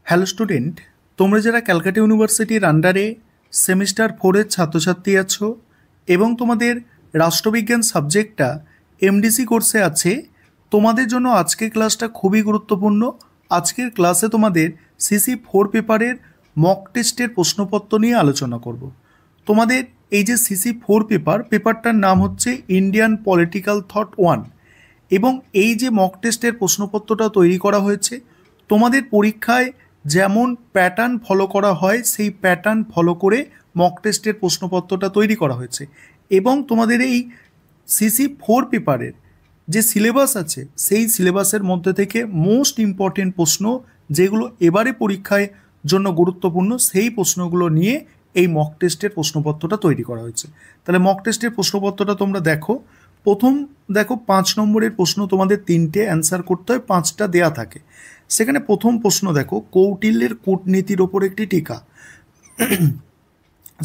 Hello student, তোমরা যারা ক্যালকাটা ইউনিভার্সিটির আন্ডারে সেমিস্টার 4-এর ছাত্রছাত্রী আছো এবং তোমাদের রাষ্ট্রবিজ্ঞান সাবজেক্টটা এমডিসি কোর্সে আছে, তোমাদের জন্য আজকের ক্লাসটা খুবই গুরুত্বপূর্ণ। আজকের ক্লাসে তোমাদের CC4 পেপারের মক টেস্টের প্রশ্নপত্র নিয়ে আলোচনা করব। তোমাদের এই যে CC4 পেপারটার নাম হচ্ছে ইন্ডিয়ান পলিটিক্যাল থট 1 এবং এই যে মক টেস্টের প্রশ্নপত্রটা তৈরি করা হয়েছে, তোমাদের পরীক্ষায় যেমন প্যাটার্ন ফলো করা হয় সেই প্যাটার্ন ফলো করে মক টেস্টের প্রশ্নপত্রটা তৈরি করা হয়েছে এবং তোমাদের এই CC4 পেপারের যে সিলেবাস আছে সেই সিলেবাসের মধ্যে থেকে মোস্ট ইম্পর্টেন্ট প্রশ্ন যেগুলো এবারে পরীক্ষায় জন্য গুরুত্বপূর্ণ সেই প্রশ্নগুলো নিয়ে এই মক টেস্টের প্রশ্নপত্রটা তৈরি করা হয়েছে। তাহলে মক টেস্টের প্রশ্নপত্রটা তোমরা দেখো। প্রথম দেখো 5 নম্বরের প্রশ্ন, তোমাদের 3টে অ্যান্সার করতে হয়, 5টা দেয়া থাকে। সেখানে প্রথম প্রশ্ন দেখো, কৌটিল্যের কূটনীতির ওপর একটি টিকা।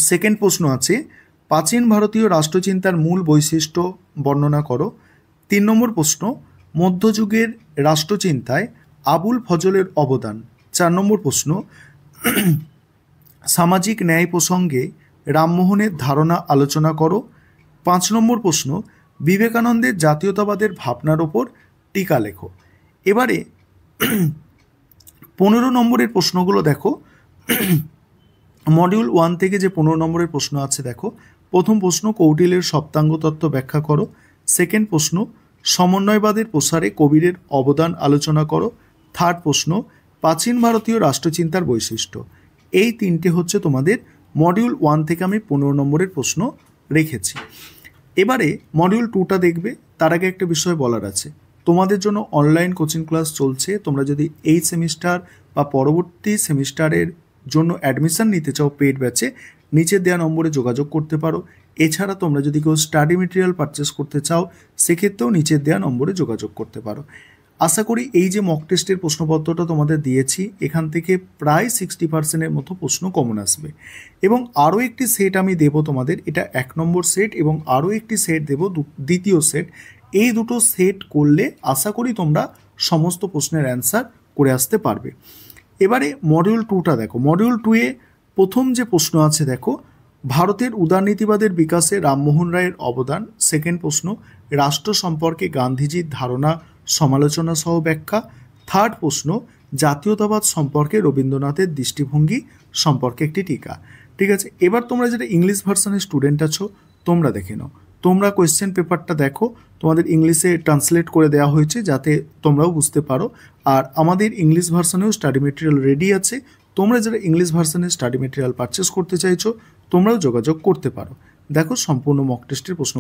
সেকেন্ড প্রশ্ন আছে, প্রাচীন ভারতীয় রাষ্ট্রচিন্তার মূল বৈশিষ্ট্য বর্ণনা করো। 3 নম্বর প্রশ্ন, মধ্যযুগের রাষ্ট্রচিন্তায় আবুল ফজলের অবদান। 4 নম্বর প্রশ্ন, সামাজিক ন্যায় প্রসঙ্গে রামমোহনের ধারণা আলোচনা করো। 5 নম্বর প্রশ্ন, বিবেকানন্দের জাতীয়তাবাদের ভাবনার ওপর টিকা লেখো। এবারে 15 নম্বরের প্রশ্নগুলো দেখো। মডিউল 1 থেকে যে 15 নম্বরের প্রশ্ন আছে দেখো। প্রথম প্রশ্ন, কৌটিল্যের সপ্তাঙ্গ তত্ত্ব ব্যাখ্যা করো। সেকেন্ড প্রশ্ন, সমন্বয়বাদের প্রসারে কবিরের অবদান আলোচনা করো। থার্ড প্রশ্ন, প্রাচীন ভারতীয় রাষ্ট্রচিন্তার বৈশিষ্ট্য। এই 3টে হচ্ছে তোমাদের মডিউল 1 থেকে আমি 15 নম্বরের প্রশ্ন রেখেছি। এবারে মডিউল 2টা দেখবে। তার আগে একটা বিষয় বলার আছে, তোমাদের জন্য অনলাইন কোচিং ক্লাস চলছে। তোমরা যদি এই সেমিস্টার বা পরবর্তী সেমিস্টারের জন্য অ্যাডমিশন নিতে চাও পেড ব্যাচে, নিচের দেওয়া নম্বরে যোগাযোগ করতে পারো। এছাড়া তোমরা যদি কেউ স্টাডি মেটেরিয়াল পারচেস করতে চাও সেক্ষেত্রেও নিচের দেওয়া নম্বরে যোগাযোগ করতে পারো। আশা করি এই যে মক টেস্টের প্রশ্নপত্রটা তোমাদের দিয়েছি এখান থেকে প্রায় 60%-এর মতো প্রশ্ন কমন আসবে এবং আরও একটি সেট আমি দেব তোমাদের, এটা 1 নম্বর সেট এবং আরও একটি সেট দেব দ্বিতীয় সেট। এই দুটো সেট করলে আশা করি তোমরা সমস্ত প্রশ্নের অ্যান্সার করে আসতে পারবে। এবারে মডিউল 2টা দেখো। মডিউল 2-এ প্রথম যে প্রশ্ন আছে দেখো, ভারতের উদারনীতিবাদের বিকাশে রামমোহন রায়ের অবদান। সেকেন্ড প্রশ্ন, রাষ্ট্র সম্পর্কে গান্ধীজির ধারণা সমালোচনা সহ ব্যাখ্যা। থার্ড প্রশ্ন, জাতীয়তাবাদ সম্পর্কে রবীন্দ্রনাথের দৃষ্টিভঙ্গি সম্পর্কে একটি টিকা। ঠিক আছে, এবার তোমরা যেটা ইংলিশ ভার্সনের স্টুডেন্ট আছো তোমরা দেখে নাও। তোমরা কোয়েশ্চেন পেপারটা দেখো, তোমাদের ইংলিশে ট্রান্সলেট করে দেওয়া হয়েছে যাতে তোমরাও বুঝতে পারো। আর আমাদের ইংলিশ ভার্সনেও স্টাডি মেটেরিয়াল রেডি আছে। তোমরা যারা ইংলিশ ভার্সনের স্টাডি মেটেরিয়াল পারচেস করতে চাইছো তোমরাও যোগাযোগ করতে পারো। দেখো সম্পূর্ণ মক টেস্টের প্রশ্ন